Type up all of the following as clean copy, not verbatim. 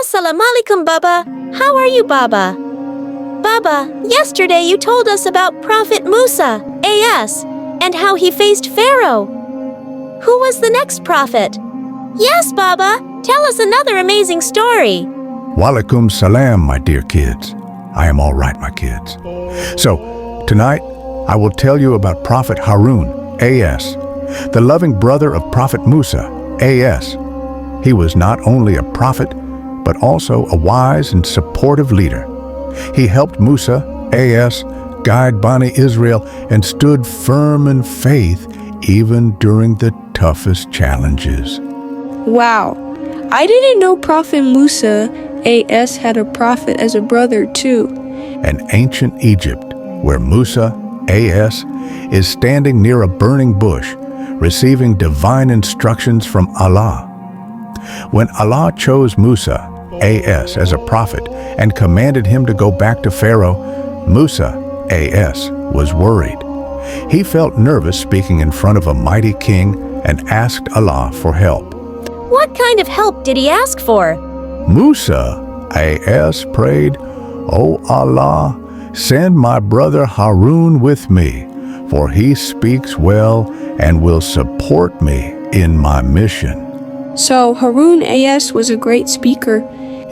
Assalamu alaikum, Baba. How are you, Baba? Baba, yesterday you told us about Prophet Musa, AS, and how he faced Pharaoh. Who was the next prophet? Yes, Baba. Tell us another amazing story. Walaikum salam, my dear kids. I am all right, my kids. So, tonight, I will tell you about Prophet Harun, AS, the loving brother of Prophet Musa, AS. He was not only a prophet, but also a wise and supportive leader. He helped Musa, AS, guide Bani Israel and stood firm in faith even during the toughest challenges. Wow, I didn't know Prophet Musa, AS, had a prophet as a brother too. In ancient Egypt, where Musa, AS, is standing near a burning bush, receiving divine instructions from Allah. When Allah chose Musa, AS, as a prophet and commanded him to go back to Pharaoh, Musa, AS, was worried. He felt nervous speaking in front of a mighty king and asked Allah for help. What kind of help did he ask for? Musa, AS, prayed, "O Allah, send my brother Harun with me, for he speaks well and will support me in my mission." So Harun, AS, was a great speaker.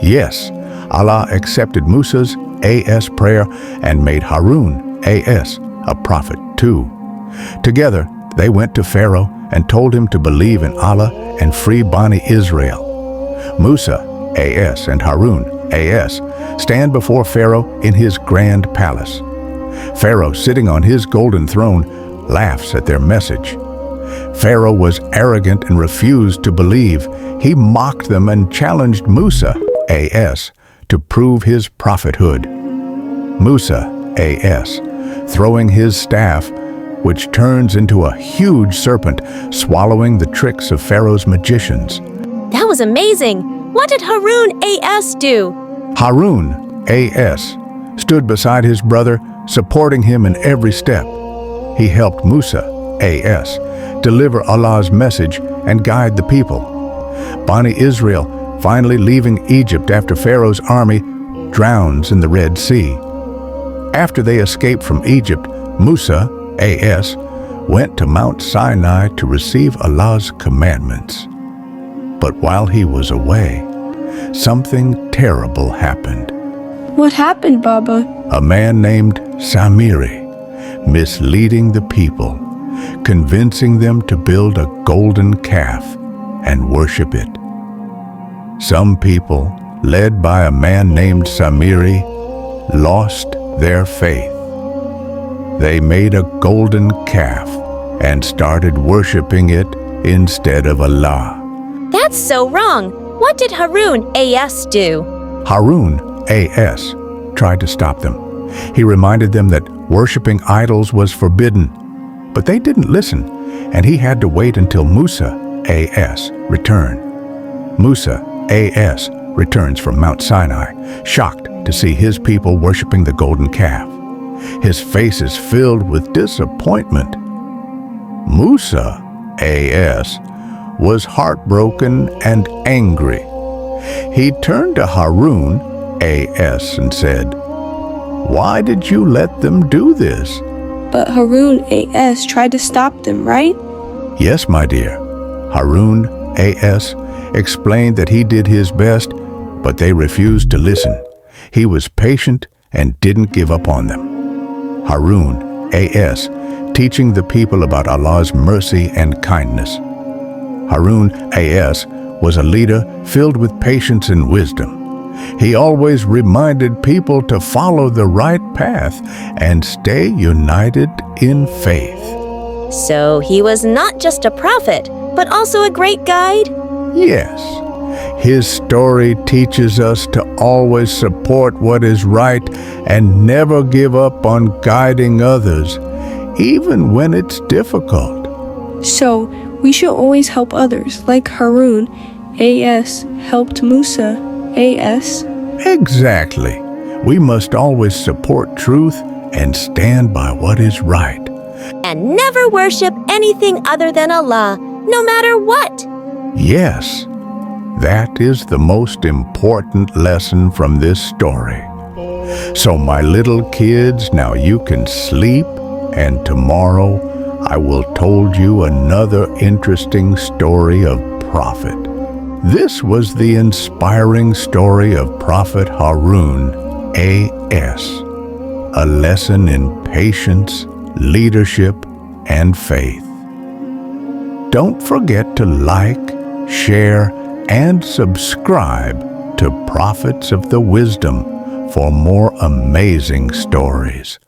Yes, Allah accepted Musa's AS prayer and made Harun, AS, a prophet too. Together, they went to Pharaoh and told him to believe in Allah and free Bani Israel. Musa, AS, and Harun, AS, stand before Pharaoh in his grand palace. Pharaoh, sitting on his golden throne, laughs at their message. Pharaoh was arrogant and refused to believe. He mocked them and challenged Musa, AS, to prove his prophethood. Musa, AS, throwing his staff, which turns into a huge serpent, swallowing the tricks of Pharaoh's magicians. That was amazing. What did Harun, AS, do? Harun, AS, stood beside his brother, supporting him in every step. He helped Musa, AS, deliver Allah's message and guide the people. Bani Israel, finally leaving Egypt after Pharaoh's army, drowns in the Red Sea. After they escaped from Egypt, Musa, AS, went to Mount Sinai to receive Allah's commandments. But while he was away, something terrible happened. What happened, Baba? A man named Samiri, misleading the people, convincing them to build a golden calf and worship it. Some people, led by a man named Samiri, lost their faith. They made a golden calf and started worshiping it instead of Allah. That's so wrong. What did Harun, AS, do? Harun, AS, tried to stop them. He reminded them that worshiping idols was forbidden, but they didn't listen, and he had to wait until Musa, AS, returned. Musa, AS, returns from Mount Sinai, shocked to see his people worshiping the golden calf. His face is filled with disappointment. Musa, AS, was heartbroken and angry. He turned to Harun, AS, and said, "Why did you let them do this?" But Harun, AS, tried to stop them, right? Yes, my dear. Harun, AS, explained that he did his best, but they refused to listen. He was patient and didn't give up on them. Harun, AS, teaching the people about Allah's mercy and kindness. Harun, AS, was a leader filled with patience and wisdom. He always reminded people to follow the right path and stay united in faith. So he was not just a prophet, but also a great guide? Yes, his story teaches us to always support what is right and never give up on guiding others, even when it's difficult. So we should always help others, like Harun, AS, helped Musa, AS. Exactly. We must always support truth and stand by what is right. And never worship anything other than Allah, no matter what. Yes, That is the most important lesson from this story. So my little kids, now you can sleep, and tomorrow I will told you another interesting story of prophet. This was the inspiring story of Prophet Harun, A.S., a lesson in patience, leadership, and faith. Don't forget to like, share, and subscribe to Prophets of the Wisdom for more amazing stories.